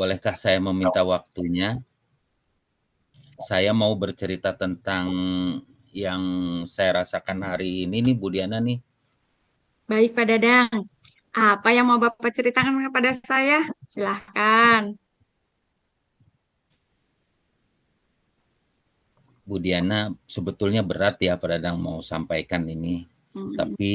Bolehkah saya meminta waktunya? Saya mau bercerita tentang yang saya rasakan hari ini nih, Bu Diana nih. Baik, Pak Dadang. Apa yang mau Bapak ceritakan kepada saya? Silahkan. Bu Diana, sebetulnya berat ya Pak Dadang mau sampaikan ini. Hmm, Tapi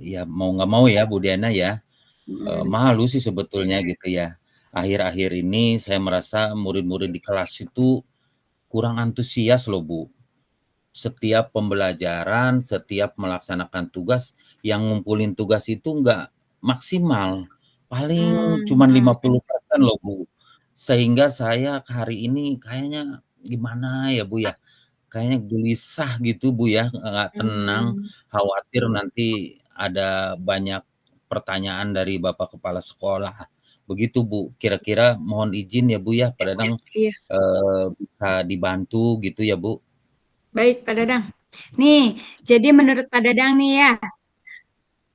ya mau nggak mau ya Bu Diana ya, hmm, malu sih sebetulnya gitu ya. Akhir-akhir ini saya merasa murid-murid di kelas itu kurang antusias loh Bu. Setiap pembelajaran, setiap melaksanakan tugas, yang ngumpulin tugas itu nggak maksimal, paling cuman hmm, 50% loh, Bu. Sehingga saya hari ini kayaknya gimana ya, Bu, ya, kayaknya gelisah gitu, Bu, ya, nggak tenang, hmm. khawatir nanti ada banyak pertanyaan dari Bapak Kepala Sekolah. Begitu, Bu. Kira-kira mohon izin ya, Bu, ya, Pak Dadang, Iya, bisa dibantu gitu ya, Bu? baik, Pak Dadang. Nih, jadi menurut Pak Dadang nih ya,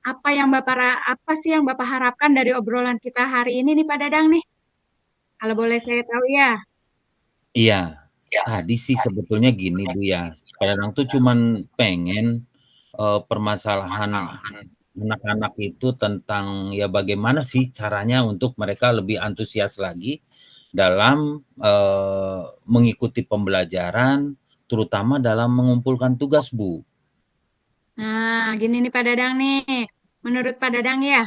apa sih yang Bapak harapkan dari obrolan kita hari ini nih, Pak Dadang nih? Kalau boleh saya tahu ya. Iya, tadi sih sebetulnya gini, Bu, ya, kadang tuh cuman pengen, permasalahan anak-anak itu tentang, ya bagaimana sih caranya untuk mereka lebih antusias lagi dalam, mengikuti pembelajaran, terutama dalam mengumpulkan tugas, Bu. Nah, gini nih Pak Dadang nih. Menurut Pak Dadang ya,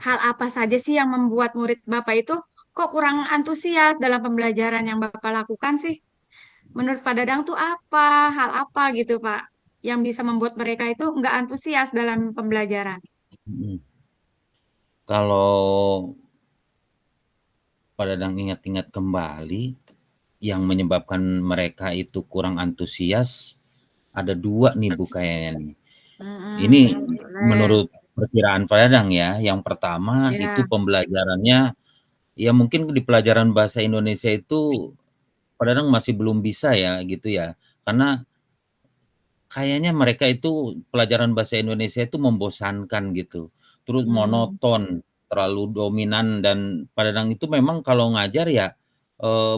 hal apa saja sih yang membuat murid Bapak itu kok kurang antusias dalam pembelajaran yang Bapak lakukan sih? Menurut Pak Dadang tuh apa, hal apa gitu Pak, yang bisa membuat mereka itu nggak antusias dalam pembelajaran? Mhm. Kalau Pak Dadang ingat-ingat kembali, yang menyebabkan mereka itu kurang antusias, ada 2 nih, Bu, kayaknya nih. Ini Boleh. menurut perkiraan Pak Dadang ya, yang pertama itu Ya. pembelajarannya, ya mungkin di pelajaran bahasa Indonesia itu Pak Dadang masih belum bisa ya gitu ya, karena kayaknya mereka itu pelajaran bahasa Indonesia itu membosankan gitu, terus Hmm. monoton, terlalu dominan dan Pak Dadang itu memang kalau ngajar ya,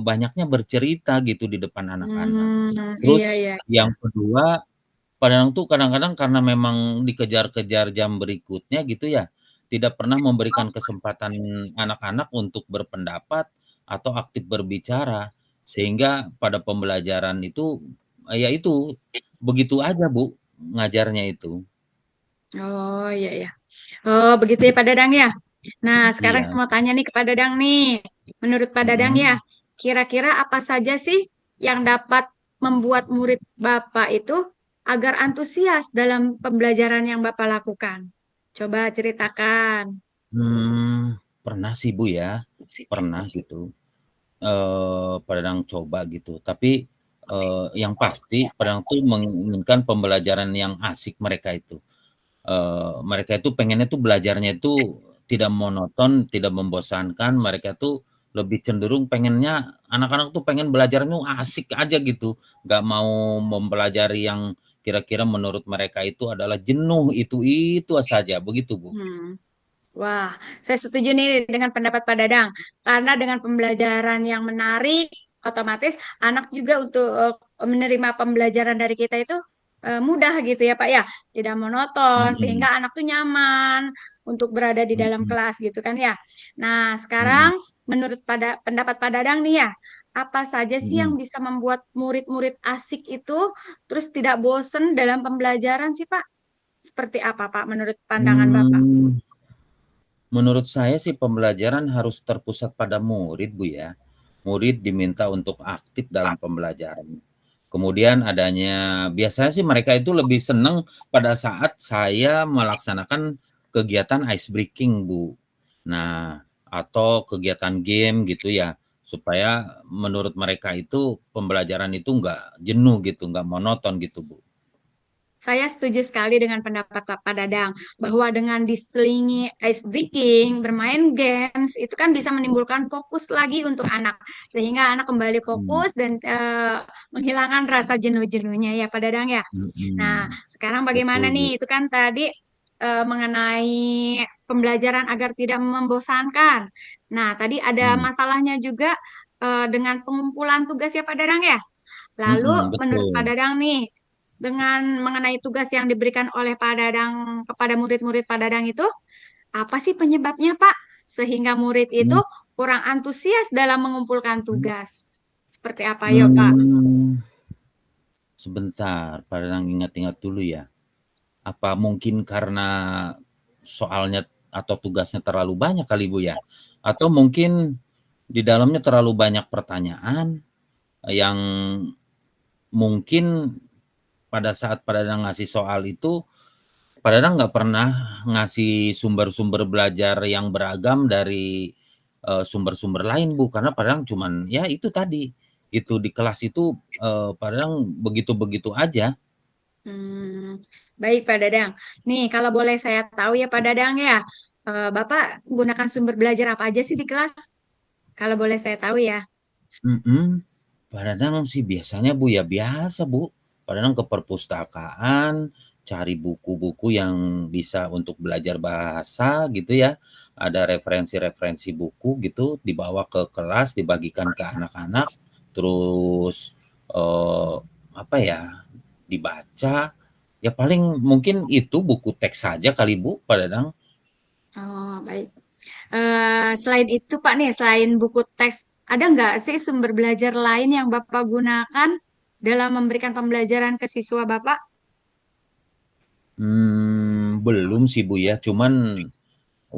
banyaknya bercerita gitu di depan anak-anak. Iya, Terus iya. yang kedua Padang tuh kadang-kadang karena memang dikejar-kejar jam berikutnya gitu ya, tidak pernah memberikan kesempatan anak-anak untuk berpendapat atau aktif berbicara. Sehingga pada pembelajaran itu, ya itu, begitu aja Bu, ngajarnya itu. Oh, iya, iya. Oh, begitu ya Pak Dadang ya. Nah, sekarang Iya, saya mau tanya nih ke Pak Dadang nih. Menurut Pak Dadang ya, mhm, kira-kira apa saja sih yang dapat membuat murid Bapak itu agar antusias dalam pembelajaran yang Bapak lakukan? Coba ceritakan. pernah sih Bu ya, pernah gitu, Padang coba gitu. Tapi, yang pasti Padang tuh menginginkan pembelajaran yang asik mereka itu. Mereka itu pengennya tuh belajarnya itu tidak monoton, tidak membosankan, mereka tuh lebih cenderung pengennya anak-anak tuh pengen belajarnya asik aja gitu, nggak mau mempelajari yang kira-kira menurut mereka itu adalah jenuh, itu saja, begitu, Bu. Hmm. Wah, saya setuju nih dengan pendapat Pak Dadang. Karena dengan pembelajaran yang menarik, otomatis anak juga untuk menerima pembelajaran dari kita itu mudah gitu ya Pak ya. Tidak monoton, Mhm, sehingga anak tuh nyaman untuk berada di dalam mhm, kelas gitu kan ya. Nah, sekarang mhm, menurut pendapat Pak Dadang nih ya, apa saja sih yang mhm. bisa membuat murid-murid asik itu terus tidak bosen dalam pembelajaran sih Pak? Seperti apa Pak menurut pandangan Bapak? Mmm, menurut saya sih pembelajaran harus terpusat pada murid, Bu, ya. Murid diminta untuk aktif dalam pembelajaran. Kemudian adanya biasanya sih mereka itu lebih senang pada saat saya melaksanakan kegiatan ice breaking, Bu. Nah, atau kegiatan game gitu ya, supaya menurut mereka itu pembelajaran itu nggak jenuh gitu, nggak monoton gitu, Bu. Saya setuju sekali dengan pendapat Pak Dadang bahwa dengan diselingi ice breaking, bermain games itu kan bisa menimbulkan fokus lagi untuk anak sehingga anak kembali Mhm, fokus dan menghilangkan rasa jenuh-jenuhnya ya Pak Dadang ya. Nah, mhm, sekarang bagaimana betul, Bu. nih? Itu kan tadi mengenai pembelajaran agar tidak membosankan. Nah, tadi ada Hmm, masalahnya juga dengan pengumpulan tugas ya Pak Dadang ya. Lalu mhm, menurut Pak betul. Dadang nih, dengan mengenai tugas yang diberikan oleh Pak Dadang kepada murid-murid Pak Dadang itu, apa sih penyebabnya Pak? Sehingga murid itu Mmm, kurang antusias dalam mengumpulkan tugas. Seperti apa ya Pak? mmm, sebentar, Padang ingat-ingat dulu ya. Apa mungkin karena soalnya atau tugasnya terlalu banyak kali, Bu, ya? Atau mungkin di dalamnya terlalu banyak pertanyaan yang mungkin pada saat Padang ngasih soal itu, Padang nggak pernah ngasih sumber-sumber belajar yang beragam dari, sumber-sumber lain, Bu, karena Padang cuman ya itu tadi, itu di kelas itu, Padang begitu-begitu aja. Hmm, baik Pak Dadang. Nih, kalau boleh saya tahu ya Pak Dadang ya, Bapak gunakan sumber belajar apa aja sih di kelas? Kalau boleh saya tahu ya. Mhm. Padahal sih biasanya, Bu, ya biasa, Bu. Padahal ke perpustakaan, cari buku-buku yang bisa untuk belajar bahasa gitu ya. Ada referensi-referensi buku gitu, dibawa ke kelas, dibagikan ke anak-anak, terus, eee, apa ya, dibaca. Ya paling mungkin itu buku teks saja kali, Bu, Pak Dadang. Oh, baik. Selain itu Pak nih, selain buku teks, ada nggak sih sumber belajar lain yang Bapak gunakan dalam memberikan pembelajaran ke siswa Bapak? Belum sih, Bu, ya, cuman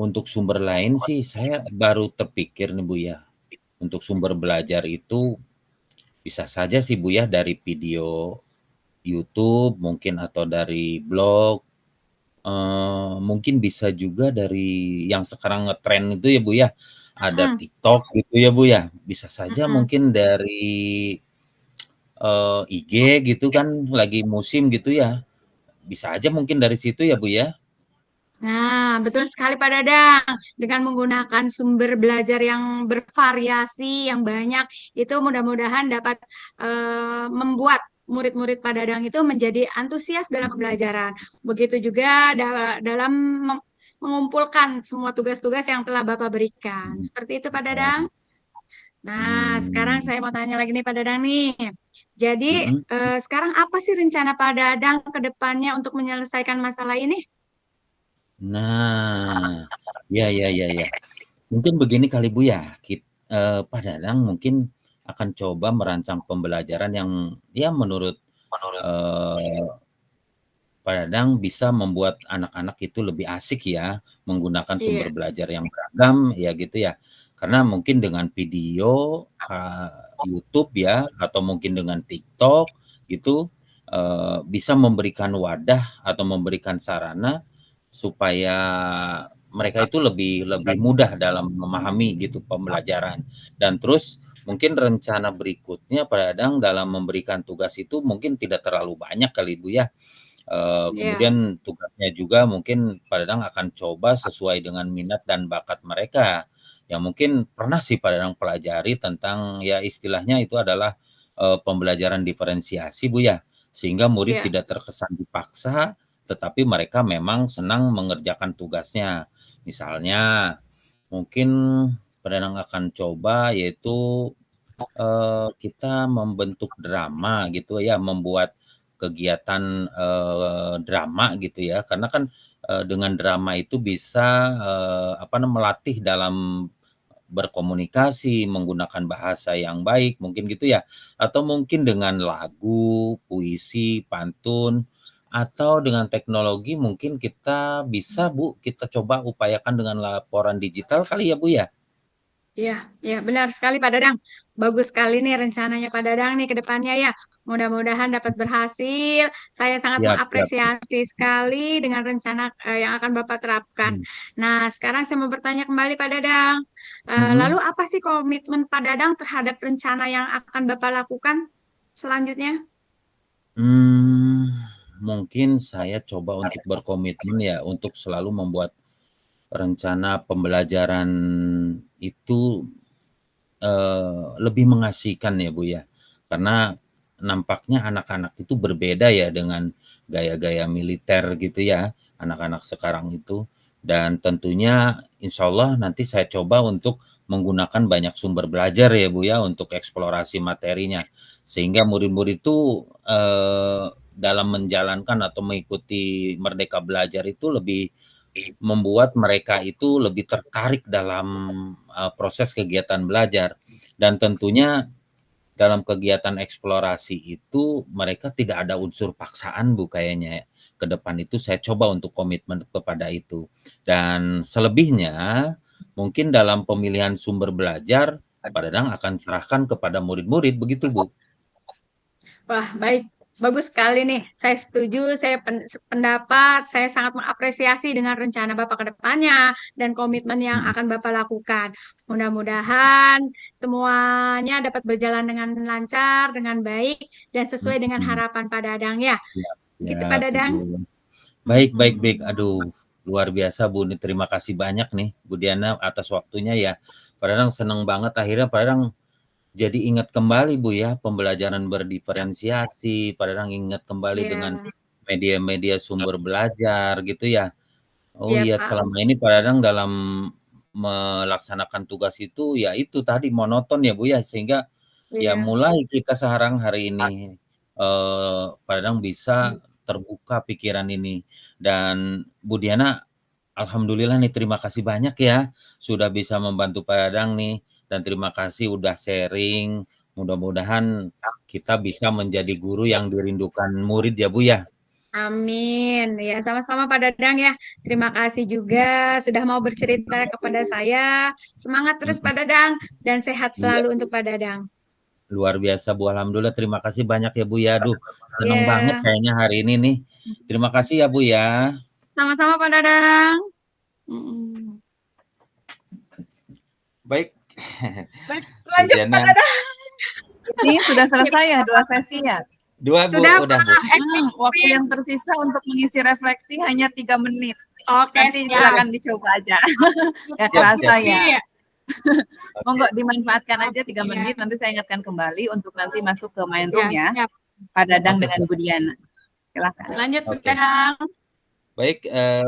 untuk sumber lain sih saya baru terpikir nih, Bu, ya. Untuk sumber belajar itu bisa saja sih, Bu, ya, dari video YouTube mungkin atau dari blog, mungkin bisa juga dari yang sekarang ngetren itu ya, Bu, ya, ada Mm-mm, TikTok gitu ya, Bu, ya. Bisa saja mm-mm. mungkin dari, IG gitu kan lagi musim gitu ya, bisa aja mungkin dari situ ya, Bu, ya? Nah, betul sekali Pak Dadang. Dengan menggunakan sumber belajar yang bervariasi, yang banyak, itu mudah-mudahan dapat membuat murid-murid Pak Dadang itu menjadi antusias dalam pembelajaran. Begitu juga dalam mengumpulkan semua tugas-tugas yang telah Bapak berikan. Mhm. Seperti itu Pak Oh, Dadang. gitu. Nah, sekarang Mmm, saya mau tanya lagi nih Pak Dadang nih. Jadi, mhm. sekarang apa sih rencana Pak Dadang ke depannya untuk menyelesaikan masalah ini? Nah, ya ya ya ya. Mungkin begini kali Bu ya, Pak Dadang mungkin akan coba merancang pembelajaran yang ya menurut, eee, Pak Dadang bisa membuat anak-anak itu lebih asik ya, menggunakan sumber Iya, belajar yang beragam ya gitu ya. Karena mungkin dengan video, YouTube ya, atau mungkin dengan TikTok gitu, bisa memberikan wadah atau memberikan sarana supaya mereka itu lebih lebih mudah dalam memahami gitu pembelajaran. Dan terus mungkin rencana berikutnya Pak Dadang dalam memberikan tugas itu mungkin tidak terlalu banyak kali Bu ya. iya, Kemudian tugasnya juga mungkin Pak Dadang akan coba sesuai dengan minat dan bakat mereka. Yang mungkin pernah sih Pak Dadang pelajari tentang ya istilahnya itu adalah, pembelajaran diferensiasi Bu ya. Sehingga murid iya, tidak terkesan dipaksa, tetapi mereka memang senang mengerjakan tugasnya. Misalnya mungkin Pak Dadang akan coba yaitu kita membentuk drama gitu ya, membuat kegiatan, drama gitu ya, karena kan, dengan drama itu bisa, melatih dalam berkomunikasi, menggunakan bahasa yang baik, mungkin gitu ya. Atau mungkin dengan lagu, puisi, pantun, atau dengan teknologi mungkin kita bisa Bu, kita coba upayakan dengan laporan digital kali ya Bu ya? iya, iya, benar sekali Pak Dadang. Bagus sekali nih rencananya Pak Dadang nih ke depannya ya. Mudah-mudahan dapat berhasil. Saya sangat Siap siap siap. mengapresiasi sekali dengan rencana yang akan Bapak terapkan. Mmm, Nah, sekarang saya mau bertanya kembali Pak Dadang. Lalu mhm. apa sih komitmen Pak Dadang terhadap rencana yang akan Bapak lakukan selanjutnya? Mmm, Mungkin saya coba untuk berkomitmen ya, untuk selalu membuat rencana pembelajaran itu, lebih mengasihkan ya, Bu, ya. Karena nampaknya anak-anak itu berbeda ya dengan gaya-gaya militer gitu ya. anak-anak sekarang itu. Dan tentunya insya Allah nanti saya coba untuk menggunakan banyak sumber belajar ya Bu ya untuk eksplorasi materinya. Sehingga murid-murid itu dalam menjalankan atau mengikuti Merdeka Belajar itu lebih membuat mereka itu lebih tertarik dalam proses kegiatan belajar. Dan tentunya dalam kegiatan eksplorasi itu mereka tidak ada unsur paksaan Bu kayaknya ya. Ke depan itu saya coba untuk komitmen kepada itu. Dan selebihnya mungkin dalam pemilihan sumber belajar Pak Dadang akan serahkan kepada murid-murid begitu Bu. Wah, baik. Bagus sekali nih. Saya setuju, saya pendapat, saya sangat mengapresiasi dengan rencana Bapak ke depannya dan komitmen yang akan Bapak lakukan. Mudah-mudahan semuanya dapat berjalan dengan lancar, dengan baik, dan sesuai dengan harapan Pak Dadang ya. Siap, Gitu Pak siap, Dadang. Ibu. Baik, baik, baik. Aduh, luar biasa Bu. Ini terima kasih banyak nih Bu Diana atas waktunya ya. Pak Dadang seneng banget akhirnya Pak Dadang jadi ingat kembali Bu ya pembelajaran berdiferensiasi. Pak Dadang ingat kembali dengan Iya, media-media sumber belajar gitu ya. Oh iya iya, Pak. selama ini Pak Dadang dalam melaksanakan tugas itu ya itu tadi monoton ya Bu ya sehingga ya Iya, mulai kita sekarang hari ini Pak Dadang bisa terbuka pikiran ini dan Bu Diana alhamdulillah nih terima kasih banyak ya sudah bisa membantu Pak Dadang nih dan terima kasih udah sharing. Mudah-mudahan kita bisa menjadi guru yang dirindukan murid ya Bu ya. amin. Ya, sama-sama Pak Dadang ya. Terima kasih juga sudah mau bercerita kepada saya. Semangat terus Pak Dadang dan sehat Iya, selalu untuk Pak Dadang. luar biasa Bu. Alhamdulillah terima kasih banyak ya Bu ya. Aduh, seneng banget Ya, kayaknya hari ini nih. Terima kasih ya Bu ya. sama-sama Pak Dadang. Mm. Baik. Baik, Bu lanjut Pak Diana. Dadang. Ini sudah selesai ya 2 sesi ya? Dua Bu, Sudah udah Bu. Pak, Waktu yang tersisa untuk mengisi refleksi hanya 3 menit. Oke, Nanti siap. silakan dicoba aja. Ya Siap, kerasa siap. ya. Oke. Monggo dimanfaatkan aja 3 Iya. menit. Nanti saya ingatkan kembali untuk nanti masuk ke main Ya, room ya. siap. Pak Dadang Oke, dengan siap. Bu Diana. Silakan. Lanjut Pak Oke. Dadang. Baik,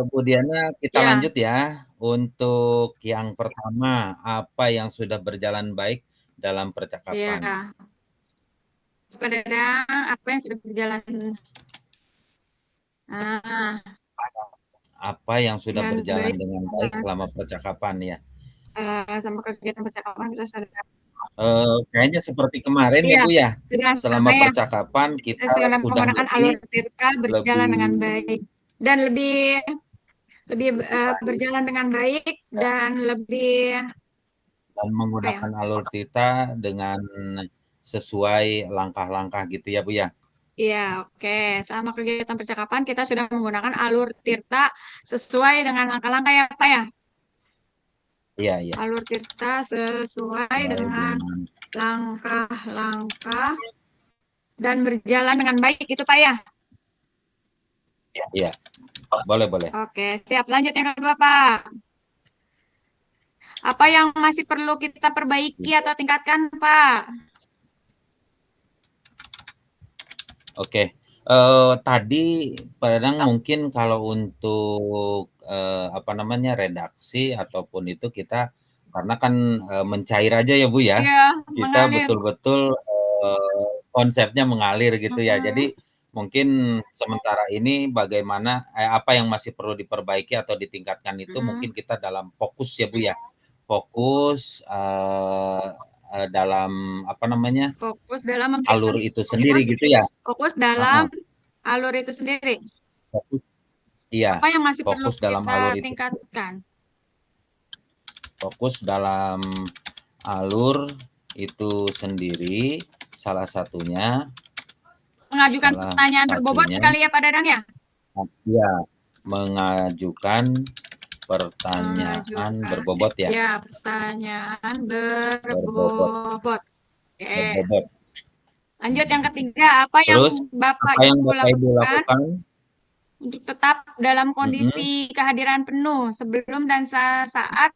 Bu Diana kita Ya. lanjut ya. Untuk yang pertama, apa yang sudah berjalan baik dalam percakapan? Ya. Pak Dadang, apa yang sudah berjalan? Ah, Apa yang sudah dengan berjalan baik dengan baik selama percakapan ya? sama kegiatan percakapan kita sudah. Kayaknya seperti kemarin ya Iya, Bu ya. sudah Selama sama ya. percakapan kita Sudah udah menggunakan alur lebih tirta berjalan dengan baik dan lebih lebih berjalan dengan baik dan lebih dan apa ya? menggunakan alur kita dengan sesuai langkah-langkah gitu ya Bu ya. Iya, oke. Selama kegiatan percakapan kita sudah menggunakan alur tirta sesuai dengan langkah-langkah ya, Pak ya. Iya, iya. Alur tirta sesuai Baik, dengan langkah-langkah dan berjalan dengan baik itu Pak ya. Iya. Boleh, boleh. Oke, siap. Lanjut yang kedua, Pak. Apa yang masih perlu kita perbaiki atau tingkatkan, Pak? Oke. Tadi Pak Dadang mungkin kalau untuk apa namanya redaksi ataupun itu kita karena kan mencair aja ya Bu ya. Iya, Kita mengalir. betul-betul konsepnya mengalir gitu ya. Jadi mungkin sementara ini bagaimana apa yang masih perlu diperbaiki atau ditingkatkan itu mungkin kita dalam fokus ya Bu ya. Fokus dalam apa namanya? Fokus dalam Alur itu sendiri gitu ya. Fokus dalam alur itu sendiri. Fokus, iya. Apa yang masih perlu Fokus dalam kita alur itu. tingkatkan? Fokus dalam alur itu sendiri. Salah satunya Mengajukan pertanyaan berbobot kali ya Pak Dadang ya? Iya, mengajukan pertanyaan berbobot ya. Ya, pertanyaan berbobot. Oke. Berbobot. Lanjut yang ketiga, apa Terus, yang Bapak apa yang Bapak Ibu lakukan untuk tetap dalam kondisi kehadiran penuh sebelum dan saat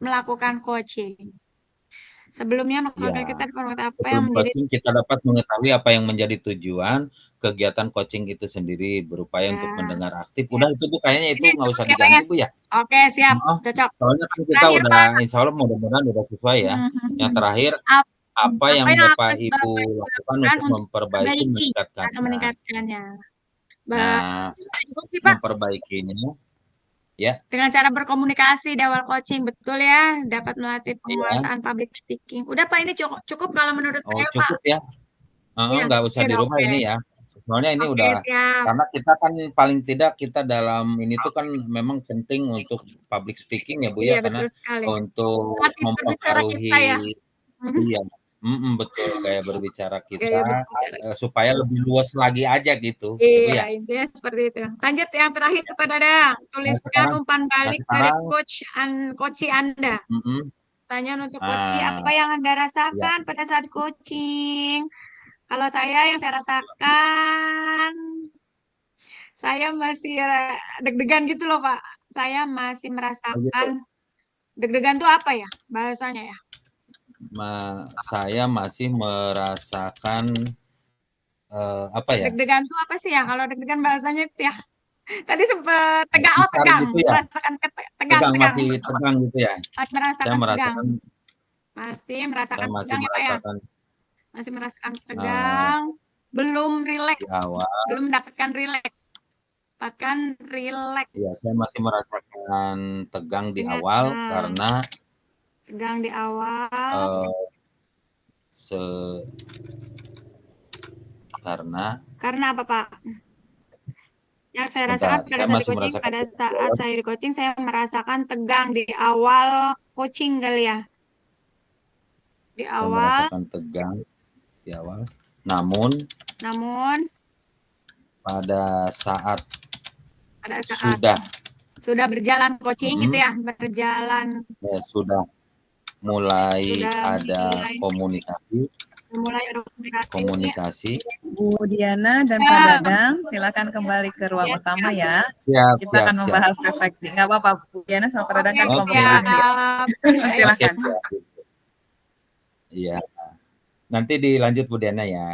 melakukan coaching? Sebelumnya maka Ya, kita informasi apa yang sebelum menjadi coaching kita dapat mengetahui apa yang menjadi tujuan kegiatan coaching itu sendiri, berupaya untuk ya. mendengar aktif. Udah itu Bu, kayaknya itu Ini nggak cukup usah ya Pak ya. diganti Bu ya? Oke, siap, Heeh, cocok. soalnya kan kita Terakhir udah Pak, insya Allah mudah-mudahan udah sesuai ya. Yang terakhir, ap- apa apa yang yang Bapak akan Ibu Bapak lakukan lakukan untuk untuk memperbaiki, memperbaiki atau meningkatkannya? meningkatkannya? Nah, Cukup sih Pak. memperbaikinya ya, Dengan cara berkomunikasi di awal coaching, betul ya, dapat melatih ya. penguasaan public speaking. Udah Pak, ini cukup, cukup kalau menurut Oh, saya Pak. cukup ya. Heeh, Ya, nggak usah oke, dirubah oke. ini ya. Soalnya ini Oke, udah, siap. karena kita kan paling tidak kita dalam ini tuh kan memang penting untuk public speaking ya Bu Iya, ya, karena betul sekali. untuk Melatih berbicara kita mempengaruhi, ya. iya, betul, gaya berbicara Gaya kita, berbicara. supaya lebih luas lagi aja gitu, ya Bu Iya, ya. intinya seperti itu. Lanjut yang terakhir kepada Dadang. Nah Tuliskan sekarang umpan nah balik dari sekarang coach Anda. mhm, Pertanyaan untuk coach, nah, apa yang Anda iya, rasakan pada saat coaching? Kalau saya yang saya rasakan, saya masih deg-degan gitu loh, Pak. Saya masih oh gitu. merasakan deg-degan tuh apa ya bahasanya ya? Saya masih merasakan, apa ya, Deg-degan tuh apa sih ya? Kalau deg-degan bahasanya itu ya. Tadi sempat tegang, oh gencar tegang, gitu ya, merasakan tegang, tegang, tegang. masih tegang gitu ya. Masih Saya merasakan tegang. merasakan Masih saya merasakan masih tegang ya, Pak ya? merasakan, Masih merasakan eee, tegang, belum rileks, di awal belum mendapatkan rileks. Dapatkan rileks. ya saya masih merasakan tegang di Nah, awal karena, tegang di awal. eee, se karena Karena apa, Pak? Yang saya rasakan sebentar, pada saya saat di masih coaching, merasakan pada tegang di saat awal, saya di coaching, saya merasakan tegang di awal coaching kali ya. Di saya awal, merasakan tegang di awal, namun namun pada saat pada saat sudah sudah berjalan coaching gitu mhm, ya, berjalan, sudah mulai sudah ada mulai ada komunikasi. komunikasi. Bu Diana dan Pak Dadang, silakan kembali ke ruang utama ya. Siap, Kita siap, akan siap. membahas refleksi. Nggak apa-apa, Bu Diana sama Pak Dadang kan Oke, komplain. siap. Oke, Silakan. siap. Iya. Nanti dilanjut Bu Diana ya.